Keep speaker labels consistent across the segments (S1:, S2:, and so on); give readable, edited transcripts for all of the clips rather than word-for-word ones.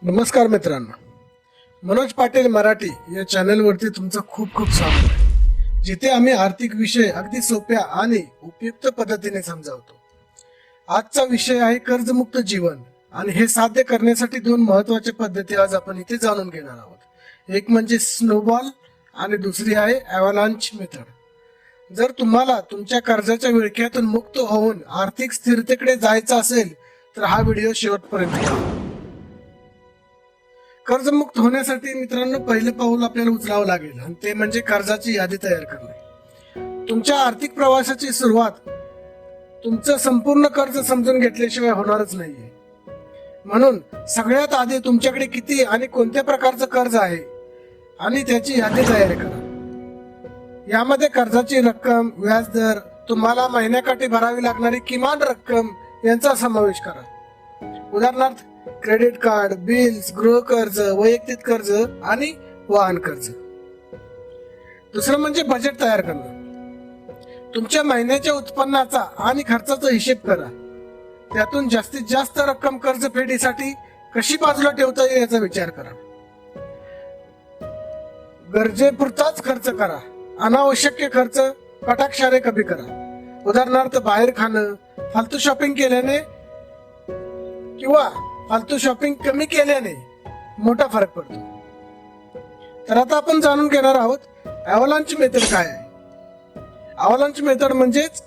S1: नमस्कार मित्रांनो, मनोज पाटील मराठी या चॅनलवरती तुमचं खूप खूप स्वागत आहे, जिथे आम्ही आर्थिक विषय अगदी सोप्या आणि उपयुक्त पद्धतीने समजावतो। आजचा विषय आहे कर्जमुक्त जीवन, आणि हे साध्य करण्यासाठी दोन महत्त्वाच्या पद्धती आज आपण इथे जाणून घेणार आहोत। एक म्हणजे स्नोबॉल आणि दुसरी आहे ॲव्हालांच मेथड। जर तुम्हाला तुमच्या कर्जाच्या विळख्यातून मुक्त होऊन आर्थिक स्थिरतेकडे जायचं असेल तर हा व्हिडिओ शेवटपर्यंत पहा। कर्जमुक्त होण्यासाठी मित्रांनो पहिलं पाऊल आपल्याला उचलावं लागेल, आणि ते म्हणजे कर्जाची यादी तयार करणे। तुमच्या आर्थिक प्रवासाची सुरुवात तुमचं संपूर्ण कर्ज समजून घेतल्याशिवाय होणारच नाहीये। म्हणून सगळ्यात आधी तुमच्याकडे किती आणि कोणत्या प्रकारचं कर्ज आहे आणि त्याची यादी तयार करा। यामध्ये कर्जाची रक्कम, व्याजदर, तुम्हाला महिन्याकाठी भरावी लागणारी किमान रक्कम यांचा समावेश करा। उदाहरणार्थ क्रेडिट कार्ड, बिल्स, गृह कर्ज, वैयक्तिक कर्ज आणि वाहन कर्ज। दुसरं म्हणजे बजेट तयार करणं। तुमच्या महिन्याच्या उत्पन्नाचा आणि खर्चाचा हिशेब करा। त्यातून जास्तीत जास्त रक्कम कर्ज फेडीसाठी कशी बाजूला ठेवता येईल याचा विचार करा। गरजेपुरताच खर्च करा, अनावश्यक खर्च कटाक्षाने कमी करा। उदाहरणार्थ बाहेर खाणं, फालतू शॉपिंग केल्याने किंवा फालतू शॉपिंग कमी केल्याने मोठा फरक पडतो। तर आता आपण जाणून घेणार आहोत ॲव्हालांच मेथड काय आहे। ॲव्हालांच मेथड म्हणजेच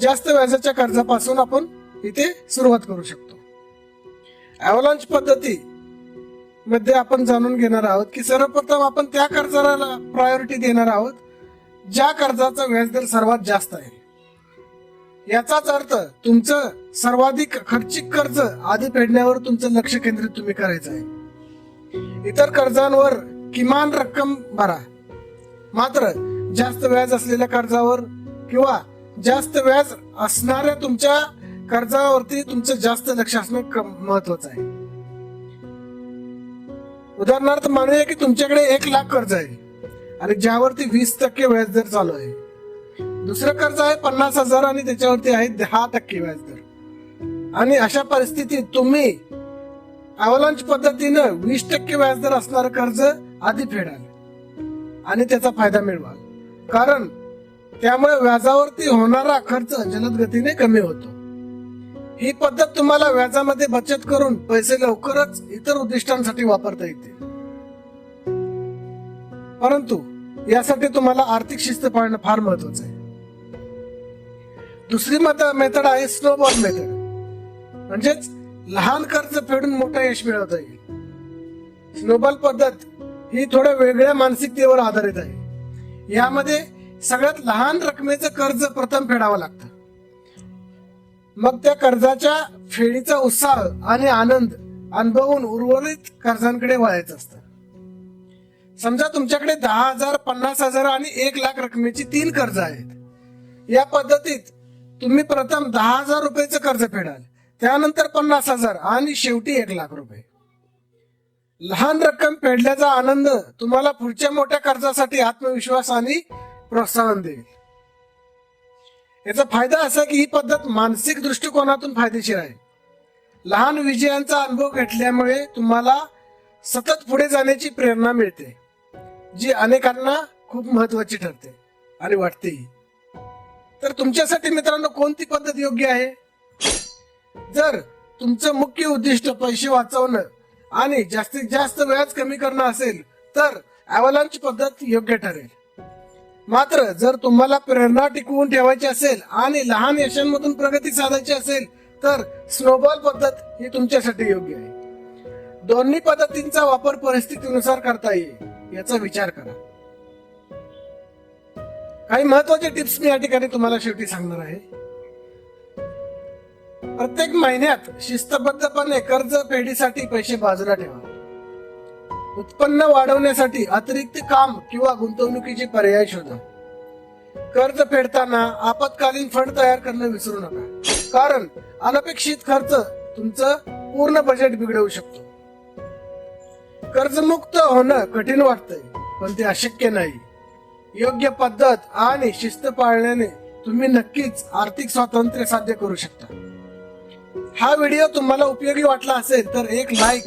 S1: जास्त व्याजाच्या कर्जापासून आपण इथे सुरुवात करू शकतो। ॲव्हालांच पद्धती मध्ये आपण जाणून घेणार आहोत की सर्वप्रथम आपण त्या कर्जाला प्रायोरिटी देणार आहोत ज्या कर्जाचा व्याजदर सर्वात जास्त आहे। याचाच अर्थ तुमचं सर्वाधिक खर्चिक कर्ज आधी फेडण्यावर तुमचं लक्ष केंद्रित तुम्ही करायचं आहे। इतर कर्जांवर किमान रक्कम भरा, मात्र जास्त व्याज असलेल्या कर्जावर किंवा जास्त व्याज असणाऱ्या तुमच्या कर्जावरती तुमचं जास्त लक्ष असणं महत्वाचं आहे। उदाहरणार्थ मानूया की तुमच्याकडे 1 लाख कर्ज आहे आणि ज्यावरती 20% व्याजदर चालू आहे। दुसरं कर्ज आहे 50,000 आणि त्याच्यावरती आहे 10% व्याजदर। आणि अशा परिस्थितीत तुम्ही ॲव्हालांच पद्धतीनं 20% व्याजदर असणारं कर्ज आधी फेडाल आणि त्याचा फायदा मिळवाल, कारण त्यामुळे व्याजावरती होणारा खर्च जलद गतीने कमी होतो। ही पद्धत तुम्हाला व्याजामध्ये बचत करून पैसे लवकरच इतर उद्दिष्टांसाठी वापरता येतील, परंतु यासाठी तुम्हाला आर्थिक शिस्त पाळणं फार महत्वाचं आहे। दुसरी मेथड आहे स्नोबॉल मेथड, म्हणजेच लहान कर्ज फेडून मोठं यश मिळवता येईल। स्नोबॉल पद्धत ही थोड्या वेगळ्या मानसिकतेवर आधारित आहे। यामध्ये सगळ्यात लहान रकमेचं कर्ज प्रथम फेडावं लागतं, मग त्या कर्जाच्या फेडीचा उत्साह आणि आनंद अनुभवून उर्वरित कर्जांकडे वळायचं असतं। समजा तुमच्याकडे 10,000, 50,000 आणि 1 लाख रकमेची 3 कर्ज आहेत। या पद्धतीत तुम्ही प्रथम 10,000 रुपयाचं कर्ज फेडाल, त्यानंतर 50,000 आणि शेवटी 1 लाख रुपये। लहान रक्कम फेडल्याचा आनंद तुम्हाला पुढच्या मोठ्या कर्जासाठी आत्मविश्वास आणि प्रोत्साहन देईल। याचा फायदा असा की ही पद्धत मानसिक दृष्टिकोनातून फायदेशीर आहे। लहान विजयांचा अनुभव घेतल्यामुळे तुम्हाला सतत पुढे जाण्याची प्रेरणा मिळते, जी अनेकांना खूप महत्वाची ठरते आणि वाटतेही। तर तुमच्यासाठी मित्रांनो कोणती पद्धत योग्य आहे? जर तुमचं मुख्य उद्दिष्ट पैसे वाचवणं आणि जास्तीत जास्त व्याज कमी करणं असेल तर ॲव्हालांच पद्धत योग्य ठरेल। मात्र जर तुम्हाला प्रेरणा टिकवून ठेवायची असेल आणि लहान यशांमधून प्रगती साधायची असेल तर स्नोबॉल पद्धत ही तुमच्यासाठी योग्य आहे। दोन्ही पद्धतींचा वापर परिस्थितीनुसार करता येईल याचा विचार करा। काही महत्वाचे टिप्स मी या ठिकाणी तुम्हाला शेवटी सांगणार आहे। प्रत्येक महिन्यात शिस्तबद्धपणे कर्ज फेडीसाठी पैसे बाजूला ठेवा। उत्पन्न वाढवण्यासाठी अतिरिक्त काम किंवा गुंतवणुकीचे पर्याय शोधा। कर्ज फेडताना आपत्कालीन फंड तयार करणं विसरू नका, कारण अनपेक्षित खर्च तुमचं पूर्ण बजेट बिघडवू शकतो। कर्जमुक्त होणं कठीण वाटतंय, पण ते अशक्य नाही। योग्य पद्धत आणि शिस्त पाळल्याने तुम्ही नक्कीच आर्थिक स्वातंत्र्य साध्य करू शकता। हा व्हिडिओ तुम्हाला उपयोगी वाटला असेल तर एक लाईक,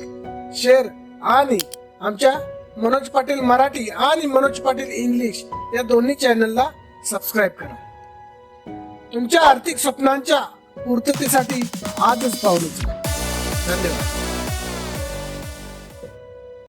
S1: शेअर आणि आमच्या मनोज पाटील मराठी आणि मनोज पाटील इंग्लिश या दोन्ही चॅनलला सबस्क्राईब करा. तुमच्या आर्थिक स्वप्नांच्या पूर्ततेसाठी आजच पाऊल उचला. धन्यवाद.